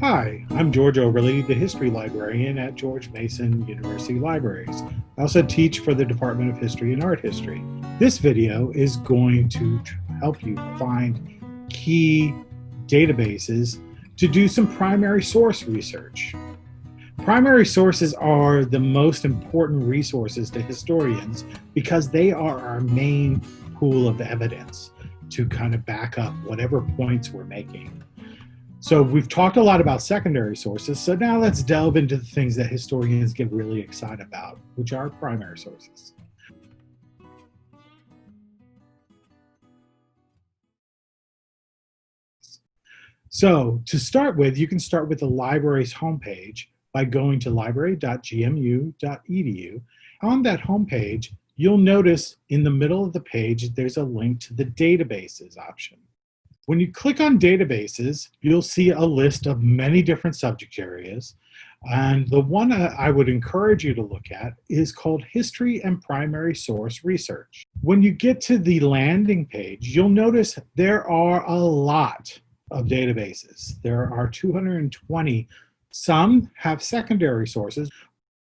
Hi, I'm George Oberle, the history librarian at George Mason University Libraries. I also teach for the Department of History and Art History. This video is going to help you find key databases to do some primary source research. Primary sources are the most important resources to historians because they are our main pool of evidence to kind of back up whatever points we're making. So we've talked a lot about secondary sources, so now let's delve into the things that historians get really excited about, which are primary sources. So to start with, you can start with the library's homepage by going to library.gmu.edu. On that homepage, you'll notice in the middle of the page, there's a link to the databases option. When you click on databases, you'll see a list of many different subject areas. And the one I would encourage you to look at is called History and Primary Source Research. When you get to the landing page, you'll notice there are a lot of databases. There are 220. Some have secondary sources,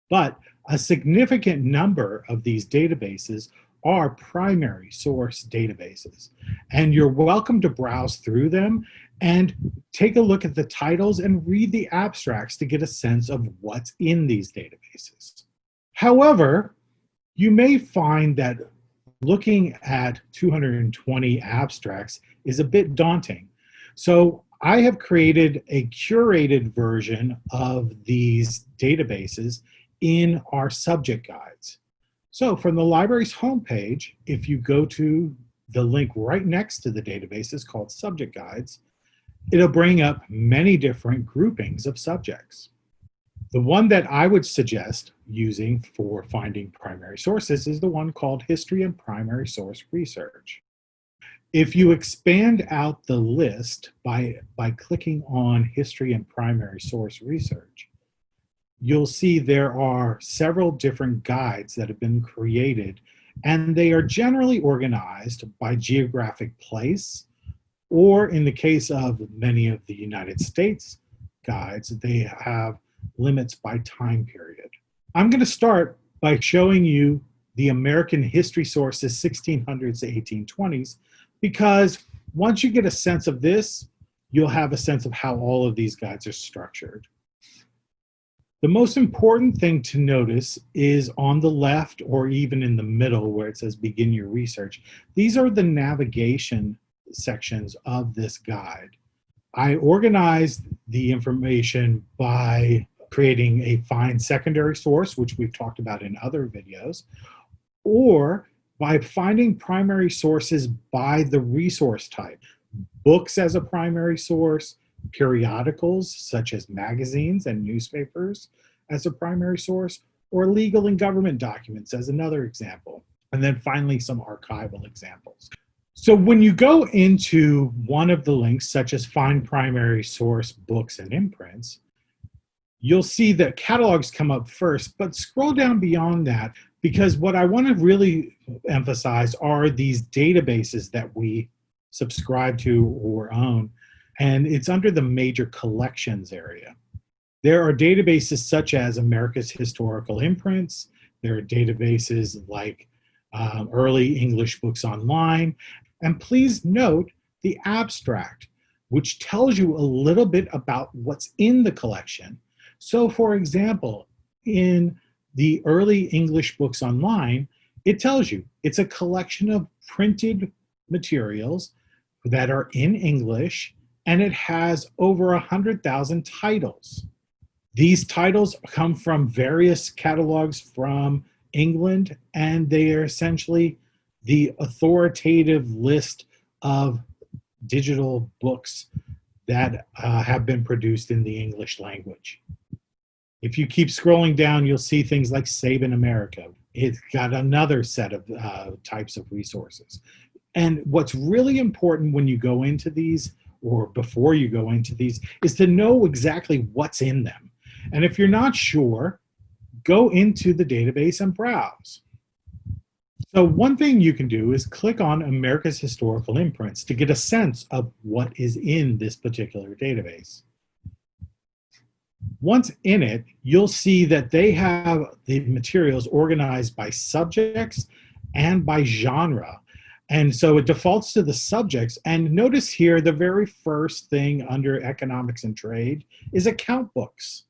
but a significant number of these databases are primary source databases. And you're welcome to browse through them and take a look at the titles and read the abstracts to get a sense of what's in these databases. However, you may find that looking at 220 abstracts is a bit daunting. So I have created a curated version of these databases in our subject guides. So from the library's homepage, if you go to the link right next to the databases called Subject Guides, it'll bring up many different groupings of subjects. The one that I would suggest using for finding primary sources is the one called History and Primary Source Research. If you expand out the list by clicking on History and Primary Source Research, you'll see there are several different guides that have been created, and they are generally organized by geographic place, or in the case of many of the United States guides, they have limits by time period. I'm going to start by showing you the American history sources 1600s to 1820s, because once you get a sense of this, you'll have a sense of how all of these guides are structured. The most important thing to notice is on the left or even in the middle where it says begin your research. These are the navigation sections of this guide. I organized the information by creating a find secondary source, which we've talked about in other videos, or by finding primary sources by the resource type. Books as a primary source, periodicals such as magazines and newspapers as a primary source, or legal and government documents as another example. And then finally, some archival examples. So when you go into one of the links, such as Find Primary Source Books and Imprints, you'll see that catalogs come up first, but scroll down beyond that, because what I want to really emphasize are these databases that we subscribe to or own. And it's under the major collections area. There are databases such as America's Historical Imprints. There are databases like Early English Books Online. And please note the abstract, which tells you a little bit about what's in the collection. So for example, in the Early English Books Online, it tells you it's a collection of printed materials that are in English, and it has over 100,000 titles. These titles come from various catalogs from England, and they are essentially the authoritative list of digital books that have been produced in the English language. If you keep scrolling down, you'll see things like Save in America. It's got another set of types of resources. And what's really important when you go into these, or before you go into these, is to know exactly what's in them. And if you're not sure, go into the database and browse. So one thing you can do is click on America's Historical Imprints to get a sense of what is in this particular database. Once in it, you'll see that they have the materials organized by subjects and by genre. And so it defaults to the subjects. And notice here, the very first thing under economics and trade is account books.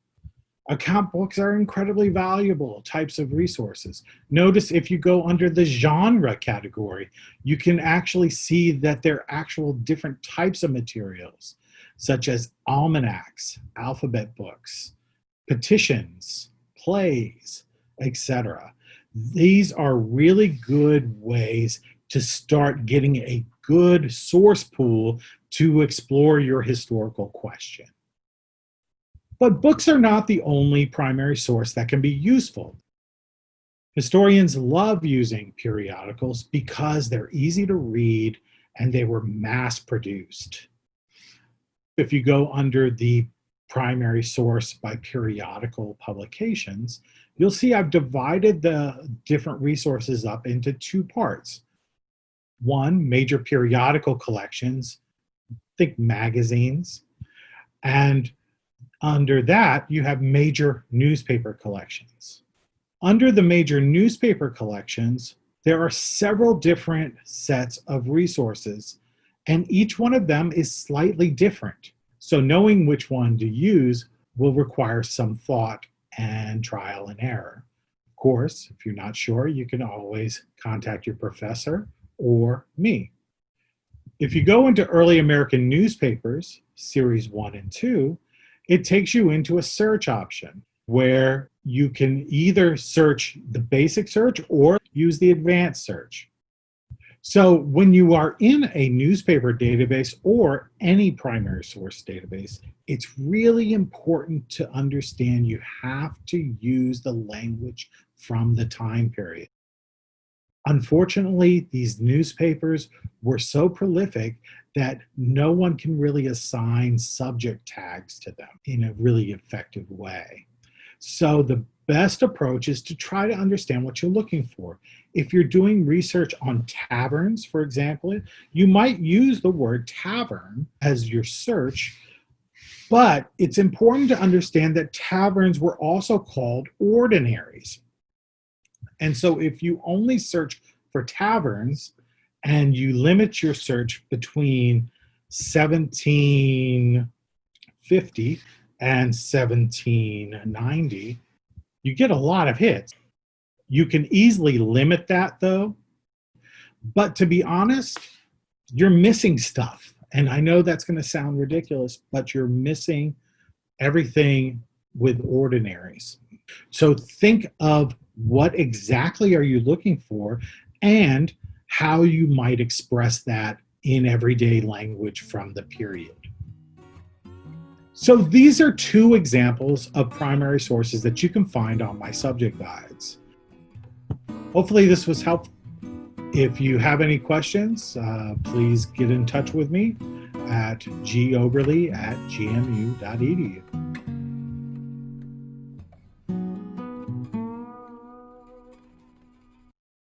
Account books are incredibly valuable types of resources. Notice if you go under the genre category, you can actually see that there are actual different types of materials, such as almanacs, alphabet books, petitions, plays, etc. These are really good ways to start getting a good source pool to explore your historical question. But books are not the only primary source that can be useful. Historians love using periodicals because they're easy to read and they were mass produced. If you go under the primary source by periodical publications, you'll see I've divided the different resources up into two parts. One, major periodical collections, think magazines, and under that, you have major newspaper collections. Under the major newspaper collections, there are several different sets of resources, and each one of them is slightly different. So knowing which one to use will require some thought and trial and error. Of course, if you're not sure, you can always contact your professor or me. If you go into early American newspapers, series 1 and 2, it takes you into a search option where you can either search the basic search or use the advanced search. So when you are in a newspaper database or any primary source database, it's really important to understand you have to use the language from the time period. Unfortunately, these newspapers were so prolific that no one can really assign subject tags to them in a really effective way. So the best approach is to try to understand what you're looking for. If you're doing research on taverns, for example, you might use the word tavern as your search, but it's important to understand that taverns were also called ordinaries. And so if you only search for taverns and you limit your search between 1750 and 1790, you get a lot of hits. You can easily limit that though, but to be honest, you're missing stuff. And I know that's going to sound ridiculous, but you're missing everything with ordinaries. So think of what exactly are you looking for and how you might express that in everyday language from the period. So these are two examples of primary sources that you can find on my subject guides. Hopefully this was helpful. If you have any questions, please get in touch with me at goberle@gmu.edu.